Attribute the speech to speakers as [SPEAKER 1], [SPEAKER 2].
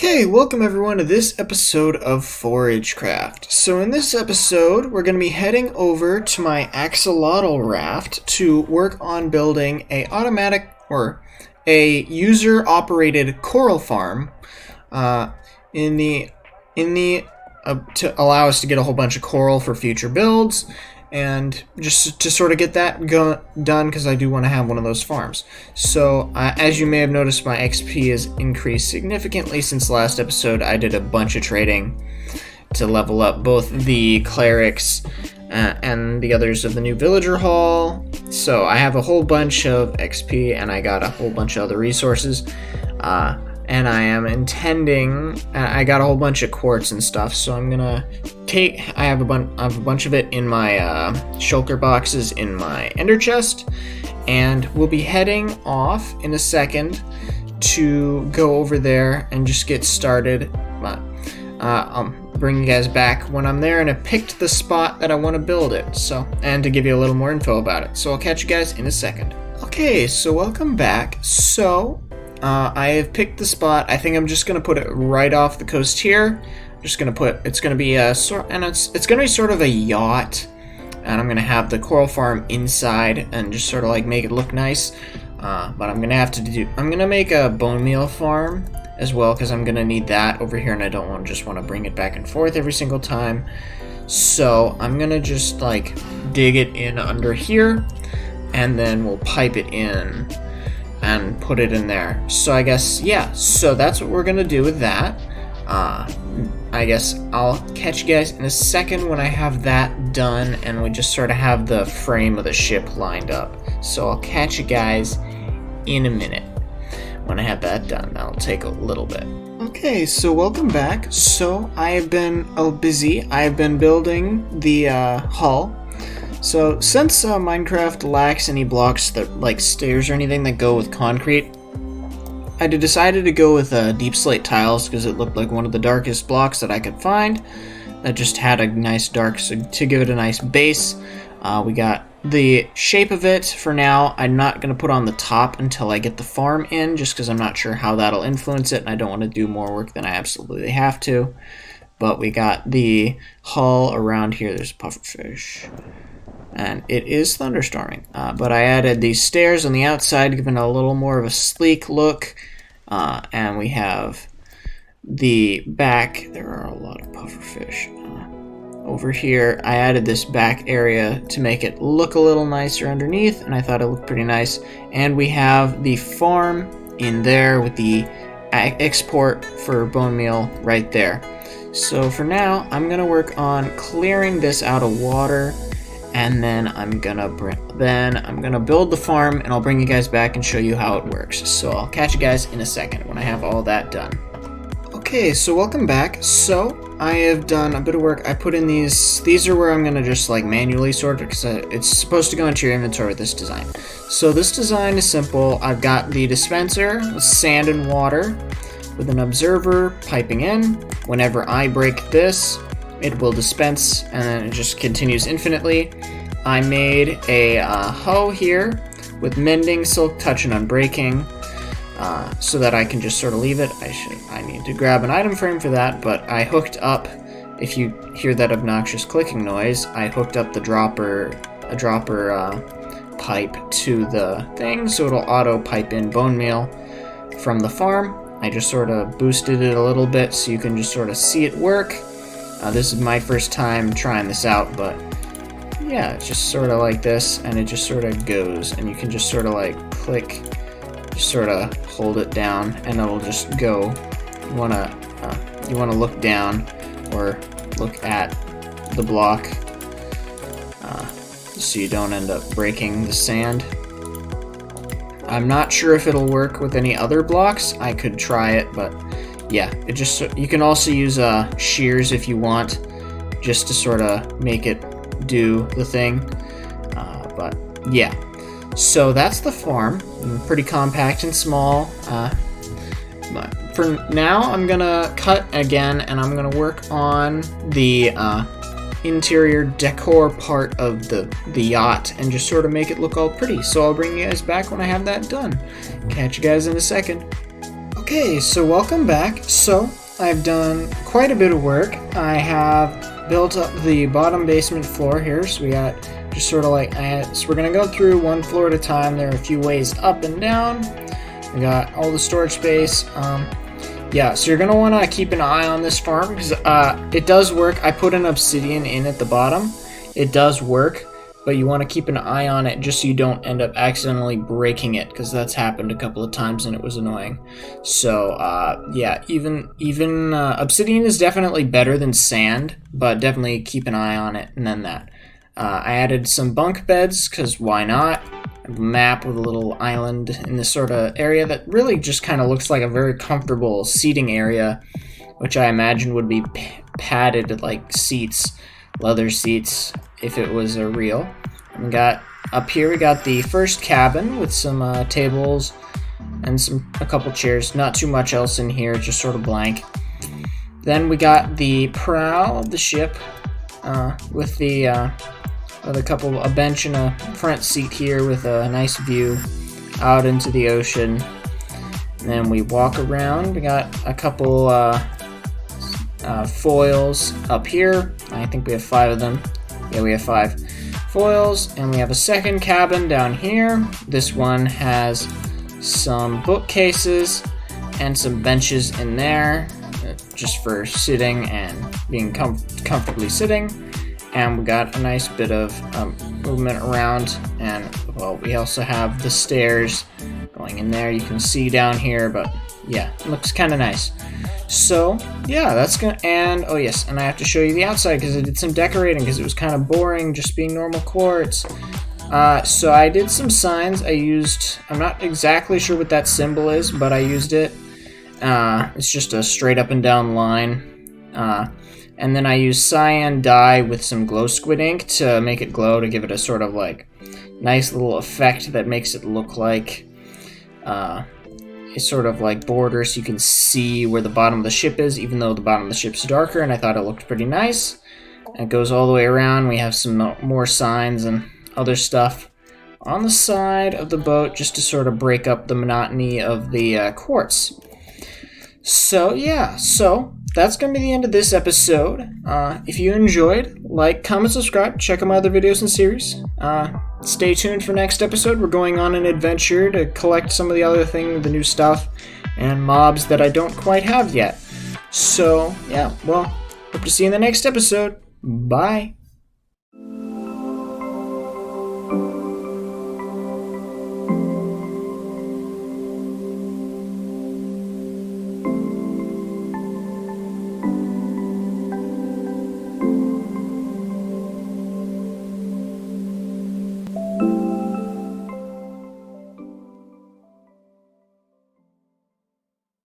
[SPEAKER 1] Okay, welcome everyone to this episode of ForageCraft. So in this episode, we're going to be heading over to my axolotl raft to work on building a user-operated coral farm in the to allow us to get a whole bunch of coral for future builds, and just to sort of get that done, because I do want to have one of those farms. So as you may have noticed, my XP has increased significantly since last episode. I did a bunch of trading to level up both the clerics and the others of the new villager hall. So I have a whole bunch of XP and I got a whole bunch of other resources. And I am intending, I got a whole bunch of quartz and stuff, so I'm gonna I have a bunch of it in my shulker boxes in my ender chest, and we'll be heading off in a second to go over there and just get started. I'll bring you guys back when I'm there and I picked the spot that I want to build it, and to give you a little more info about it. So I'll catch you guys in a second. Okay, so welcome back. I have picked the spot. I think I'm just gonna put it right off the coast here. It's gonna be sort of a yacht, and I'm gonna have the coral farm inside and just sort of like make it look nice. But I'm gonna make a bone meal farm as well, because I'm gonna need that over here, and I don't want to bring it back and forth every single time. So I'm gonna just like dig it in under here, and then we'll pipe it in and put it in there. So I guess, yeah, so that's what we're gonna do with that. I guess I'll catch you guys in a second when I have that done and we just sort of have the frame of the ship lined up. So I'll catch you guys in a minute when I have that done. That'll take a little bit. Okay, so welcome back. So I have been busy. I've been building the hull. So since Minecraft lacks any blocks that like stairs or anything that go with concrete, I decided to go with deep slate tiles because it looked like one of the darkest blocks that I could find that just had a nice dark, so to give it a nice base. We got the shape of it for now. I'm not going to put on the top until I get the farm in, just because I'm not sure how that'll influence it and I don't want to do more work than I absolutely have to. But we got the hull around here. There's pufferfish. And it is thunderstorming, but I added these stairs on the outside, giving it a little more of a sleek look, and we have the back. There are a lot of pufferfish over here. I added this back area to make it look a little nicer underneath, and I thought it looked pretty nice. And we have the farm in there with the export for bone meal right there. So for now, I'm gonna work on clearing this out of water, and then I'm gonna build the farm, and I'll bring you guys back and show you how it works. So I'll catch you guys in a second when I have all that done. Okay, so welcome back. So I have done a bit of work. I put in these are where I'm gonna just like manually sort it, because it's supposed to go into your inventory with this design. So this design is simple. I've got the dispenser with sand and water with an observer piping in. Whenever I break this, it will dispense, and then it just continues infinitely. I made a hoe here with mending, silk touch, and unbreaking, so that I can just sort of leave it. I need to grab an item frame for that, but I hooked up, if you hear that obnoxious clicking noise, I hooked up a dropper pipe to the thing, so it'll auto pipe in bone meal from the farm. I just sort of boosted it a little bit so you can just sort of see it work. This is my first time trying this out, but yeah, it's just sort of like this, and it just sort of goes, and you can just sort of like click, just sort of hold it down, and it'll just go. You wanna look down or look at the block, so you don't end up breaking the sand. I'm not sure if it'll work with any other blocks. I could try it, but yeah, you can also use shears if you want, just to sort of make it do the thing. But yeah, so that's the farm. Pretty compact and small. But for now, I'm gonna cut again, and I'm gonna work on the interior decor part of the yacht and just sort of make it look all pretty. So I'll bring you guys back when I have that done. Catch you guys in a second. Okay, so welcome back. So I've done quite a bit of work. I have built up the bottom basement floor here, so we got just sort of like, so we're gonna go through one floor at a time. There are a few ways up and down. We got all the storage space. Yeah, so you're gonna want to keep an eye on this farm because it does work. I put an obsidian in at the bottom. It does work, but you want to keep an eye on it just so you don't end up accidentally breaking it, because that's happened a couple of times and it was annoying. So yeah, even obsidian is definitely better than sand, but definitely keep an eye on it. And then that I added some bunk beds because why not? A map with a little island in this sort of area that really just kind of looks like a very comfortable seating area, which I imagine would be padded like seats, leather seats, if it was a real. And we got up here, we got the first cabin with some tables and a couple chairs. Not too much else in here, just sort of blank. Then we got the prow of the ship with a bench and a front seat here with a nice view out into the ocean. And then we walk around. We got a couple foils up here. I think we have 5 of them. Yeah, we have 5 foils, and we have a second cabin down here. This one has some bookcases and some benches in there, just for sitting and being comfortably sitting. And we got a nice bit of movement around, and well, we also have the stairs going in there. You can see down here, but yeah, it looks kind of nice. So yeah, that's gonna, and oh yes, and I have to show you the outside because I did some decorating because it was kind of boring just being normal quartz. So I did some signs. I'm not exactly sure what that symbol is, but I used it. It's just a straight up and down line. And then I used cyan dye with some glow squid ink to make it glow, to give it a sort of like nice little effect that makes it look like a sort of like border, so you can see where the bottom of the ship is, even though the bottom of the ship's darker, and I thought it looked pretty nice. And it goes all the way around. We have some more signs and other stuff on the side of the boat just to sort of break up the monotony of the quartz. So yeah, so that's going to be the end of this episode. If you enjoyed, like, comment, subscribe, check out my other videos and series. Stay tuned for next episode. We're going on an adventure to collect some of the other things, the new stuff, and mobs that I don't quite have yet. So, yeah, well, hope to see you in the next episode. Bye.